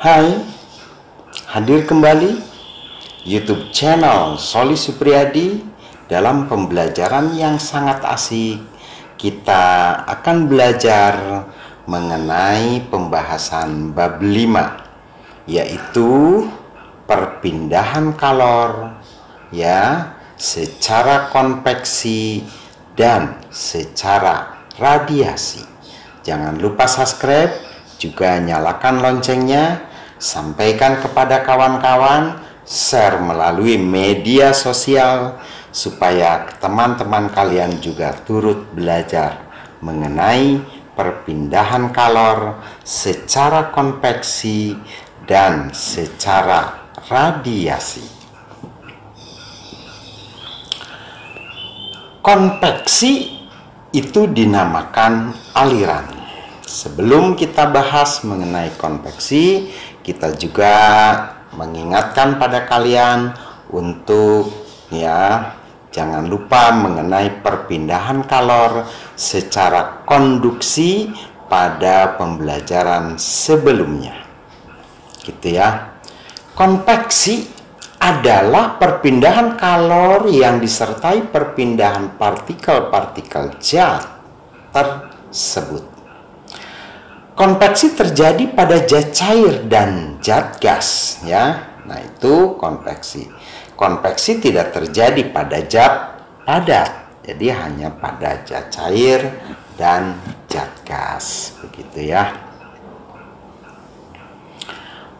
Hai, hadir kembali YouTube channel Soli Supriyadi. Dalam pembelajaran yang sangat asik, kita akan belajar mengenai pembahasan bab 5, yaitu perpindahan kalor secara konveksi dan secara radiasi. Jangan lupa subscribe, juga nyalakan loncengnya, sampaikan kepada kawan-kawan, share melalui media sosial supaya teman-teman kalian juga turut belajar mengenai perpindahan kalor secara konveksi dan secara radiasi. Konveksi itu dinamakan aliran. Sebelum kita bahas mengenai konveksi, kita juga mengingatkan pada kalian untuk jangan lupa mengenai perpindahan kalor secara konduksi pada pembelajaran sebelumnya. Gitu ya. Konveksi adalah perpindahan kalor yang disertai perpindahan partikel-partikel zat tersebut. Konveksi terjadi pada zat cair dan zat gas, Nah, itu konveksi. Konveksi tidak terjadi pada zat padat, jadi hanya pada zat cair dan zat gas, begitu ya.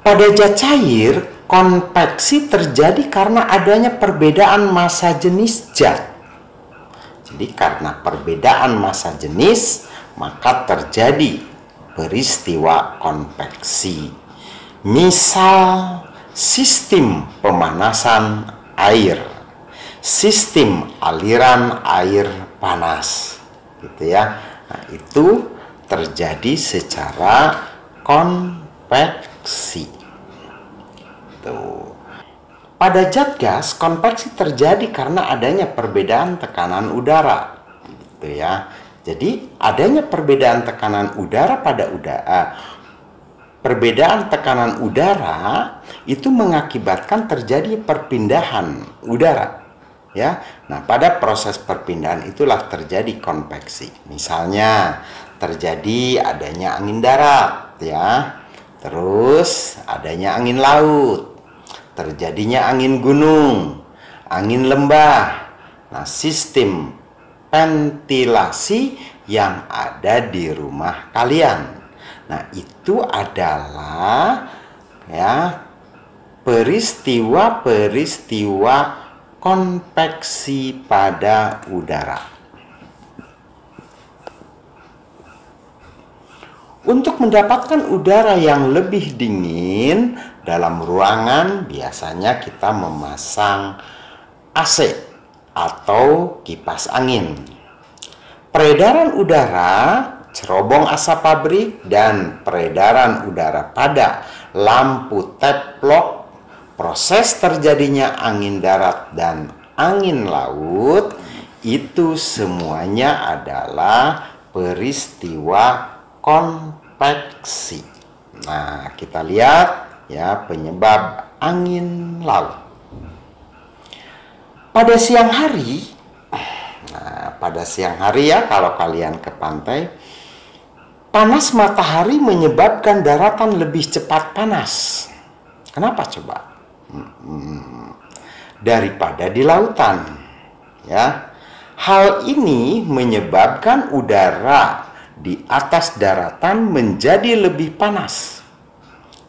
Pada zat cair, konveksi terjadi karena adanya perbedaan massa jenis zat. Jadi karena perbedaan massa jenis, maka terjadi peristiwa konveksi. Misal sistem pemanasan air, sistem aliran air panas, gitu ya. Nah, itu terjadi secara konveksi. Tuh. Pada zat gas, konveksi terjadi karena adanya perbedaan tekanan udara, gitu ya. Jadi adanya perbedaan tekanan udara pada udara. Perbedaan tekanan udara itu mengakibatkan terjadi perpindahan udara, ya. Nah, pada proses perpindahan itulah terjadi konveksi. Misalnya terjadi adanya angin darat, ya. Terus adanya angin laut, terjadinya angin gunung, angin lembah. Nah, sistem ventilasi yang ada di rumah kalian. Nah, itu adalah peristiwa-peristiwa konveksi pada udara. Untuk mendapatkan udara yang lebih dingin dalam ruangan, biasanya kita memasang AC atau kipas angin. Peredaran udara, cerobong asap pabrik, dan peredaran udara pada lampu teplok, proses terjadinya angin darat dan angin laut, itu semuanya adalah peristiwa konveksi. Nah, kita lihat penyebab angin laut. Pada siang hari, kalau kalian ke pantai, panas matahari menyebabkan daratan lebih cepat panas. Kenapa coba? Daripada di lautan, ya. Hal ini menyebabkan udara di atas daratan menjadi lebih panas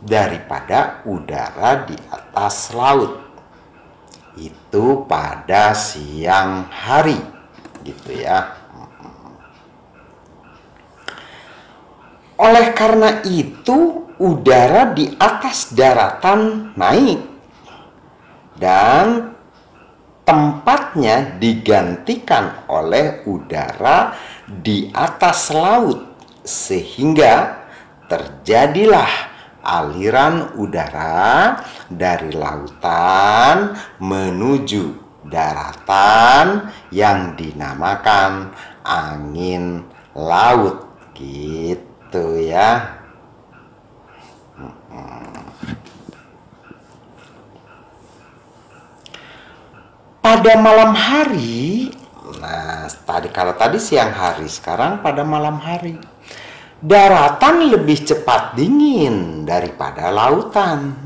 daripada udara di atas laut. Itu pada siang hari, gitu ya. Oleh karena itu, udara di atas daratan naik dan tempatnya digantikan oleh udara di atas laut, sehingga terjadilah aliran udara dari lautan menuju daratan yang dinamakan angin laut, gitu ya. Pada malam hari, nah kalau tadi siang hari, sekarang pada malam hari, daratan lebih cepat dingin daripada lautan.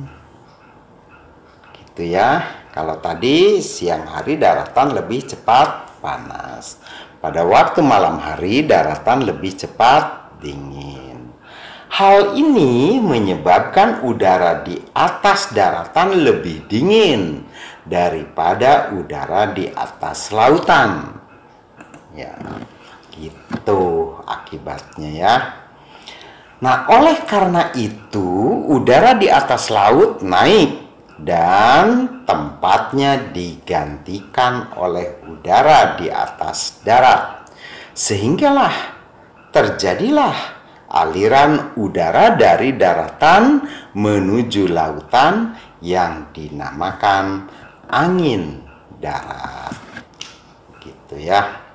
Gitu ya. Kalau tadi siang hari daratan lebih cepat panas. Pada waktu malam hari daratan lebih cepat dingin. Hal ini menyebabkan udara di atas daratan lebih dingin daripada udara di atas lautan. Ya, gitu akibatnya ya. Nah, oleh karena itu udara di atas laut naik dan tempatnya digantikan oleh udara di atas darat. Sehinggalah terjadilah aliran udara dari daratan menuju lautan yang dinamakan angin darat. Gitu ya.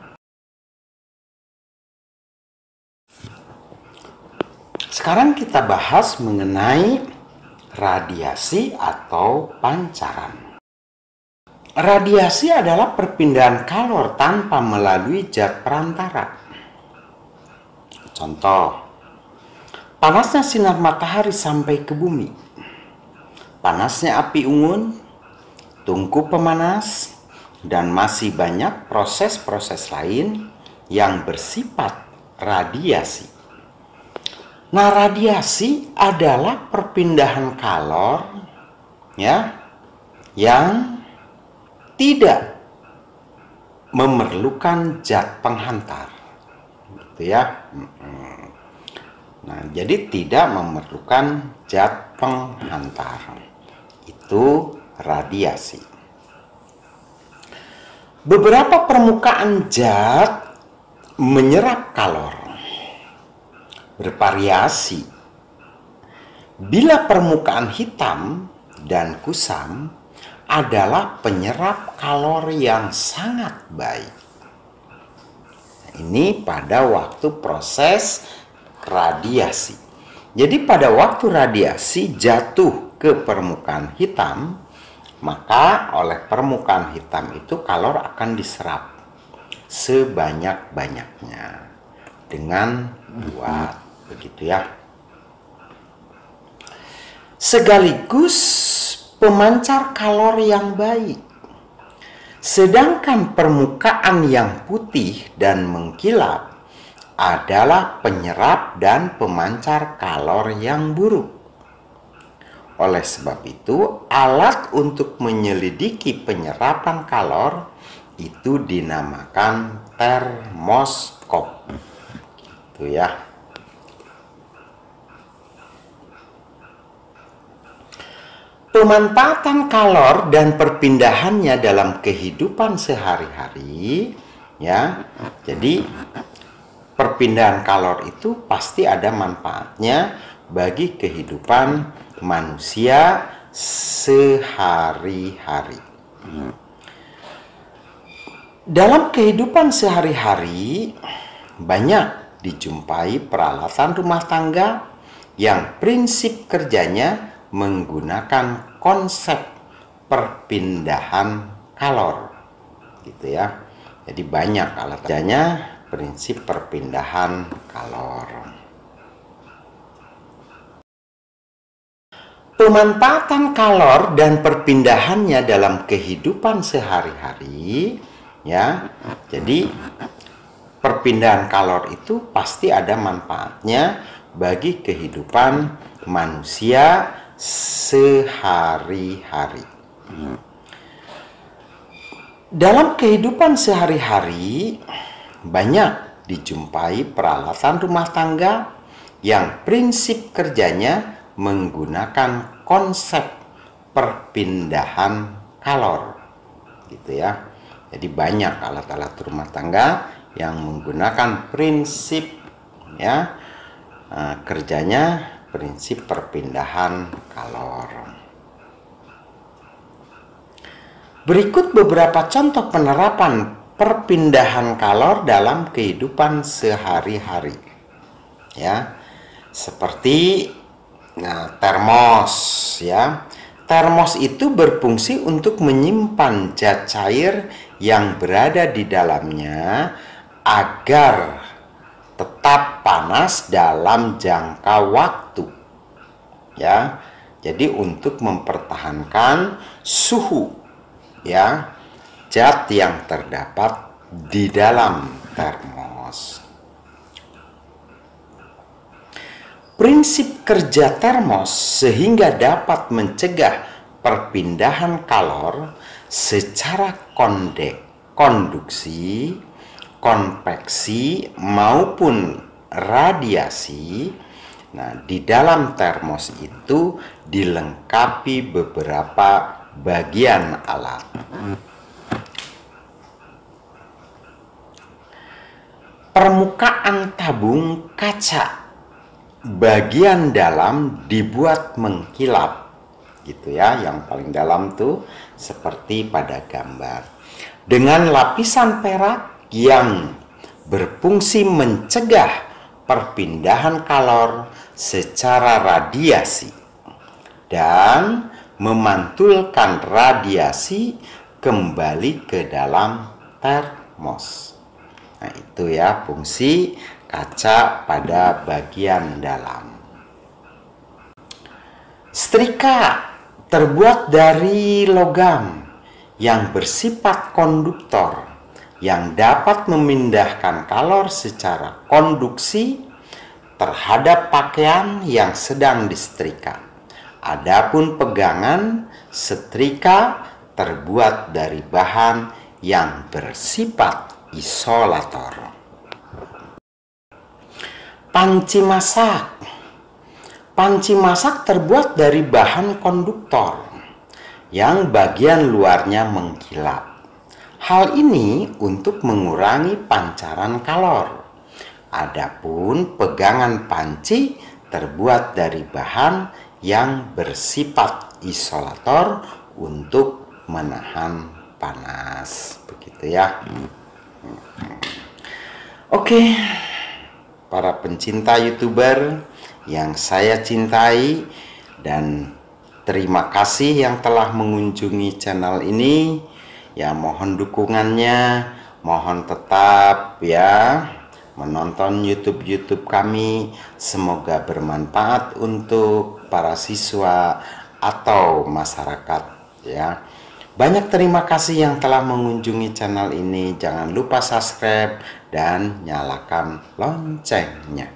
Sekarang kita bahas mengenai radiasi atau pancaran. Radiasi adalah perpindahan kalor tanpa melalui zat perantara. Contoh, panasnya sinar matahari sampai ke bumi, panasnya api unggun, tungku pemanas, dan masih banyak proses-proses lain yang bersifat radiasi. Nah, radiasi adalah perpindahan kalor ya yang tidak memerlukan zat penghantar. Gitu ya. Nah, jadi tidak memerlukan zat penghantar. Itu radiasi. Beberapa permukaan zat menyerap kalor bervariasi. Bila permukaan hitam dan kusam adalah penyerap kalor yang sangat baik. Ini pada waktu proses radiasi. Jadi pada waktu radiasi jatuh ke permukaan hitam, maka oleh permukaan hitam itu kalor akan diserap sebanyak-banyaknya dengan kuat. Begitu ya. Sekaligus pemancar kalor yang baik. Sedangkan permukaan yang putih dan mengkilap adalah penyerap dan pemancar kalor yang buruk. Oleh sebab itu, alat untuk menyelidiki penyerapan kalor itu dinamakan termoskop. Gitu ya. Pemanfaatan kalor dan perpindahannya dalam kehidupan sehari-hari ya. Jadi perpindahan kalor itu pasti ada manfaatnya bagi kehidupan manusia sehari-hari. Dalam kehidupan sehari-hari banyak dijumpai peralatan rumah tangga yang prinsip kerjanya menggunakan konsep perpindahan kalor, gitu ya. Jadi banyak alat kerjanya prinsip perpindahan kalor. Pemanfaatan kalor dan perpindahannya dalam kehidupan sehari-hari, ya. Jadi perpindahan kalor itu pasti ada manfaatnya bagi kehidupan manusia sehari-hari. Dalam kehidupan sehari-hari banyak dijumpai peralatan rumah tangga yang prinsip kerjanya menggunakan konsep perpindahan kalor, gitu ya. Jadi banyak alat-alat rumah tangga yang menggunakan prinsip ya kerjanya prinsip perpindahan kalor. Berikut beberapa contoh penerapan perpindahan kalor dalam kehidupan sehari-hari. Ya, seperti Nah, termos ya. Termos itu berfungsi untuk menyimpan zat cair yang berada di dalamnya agar tetap panas dalam jangka waktu. Ya. Jadi untuk mempertahankan suhu ya, zat yang terdapat di dalam termos. Prinsip kerja termos sehingga dapat mencegah perpindahan kalor secara konduksi, konveksi maupun radiasi. Nah, di dalam termos itu dilengkapi beberapa bagian alat. Permukaan tabung kaca bagian dalam dibuat mengkilap gitu ya, yang paling dalam tuh seperti pada gambar, dengan lapisan perak yang berfungsi mencegah perpindahan kalor secara radiasi dan memantulkan radiasi kembali ke dalam termos. Nah, itu ya fungsi kaca pada bagian dalam. Setrika terbuat dari logam yang bersifat konduktor yang dapat memindahkan kalor secara konduksi terhadap pakaian yang sedang disetrika. Adapun pegangan setrika terbuat dari bahan yang bersifat isolator. Panci masak. Panci masak terbuat dari bahan konduktor yang bagian luarnya mengkilap. Hal ini untuk mengurangi pancaran kalor. Adapun pegangan panci terbuat dari bahan yang bersifat isolator untuk menahan panas. Begitu ya. Oke. Para pencinta YouTuber yang saya cintai dan terima kasih yang telah mengunjungi channel ini. Ya, mohon dukungannya, mohon tetap ya menonton YouTube kami. Semoga bermanfaat untuk para siswa atau masyarakat ya. Banyak terima kasih yang telah mengunjungi channel ini. Jangan lupa subscribe dan nyalakan loncengnya.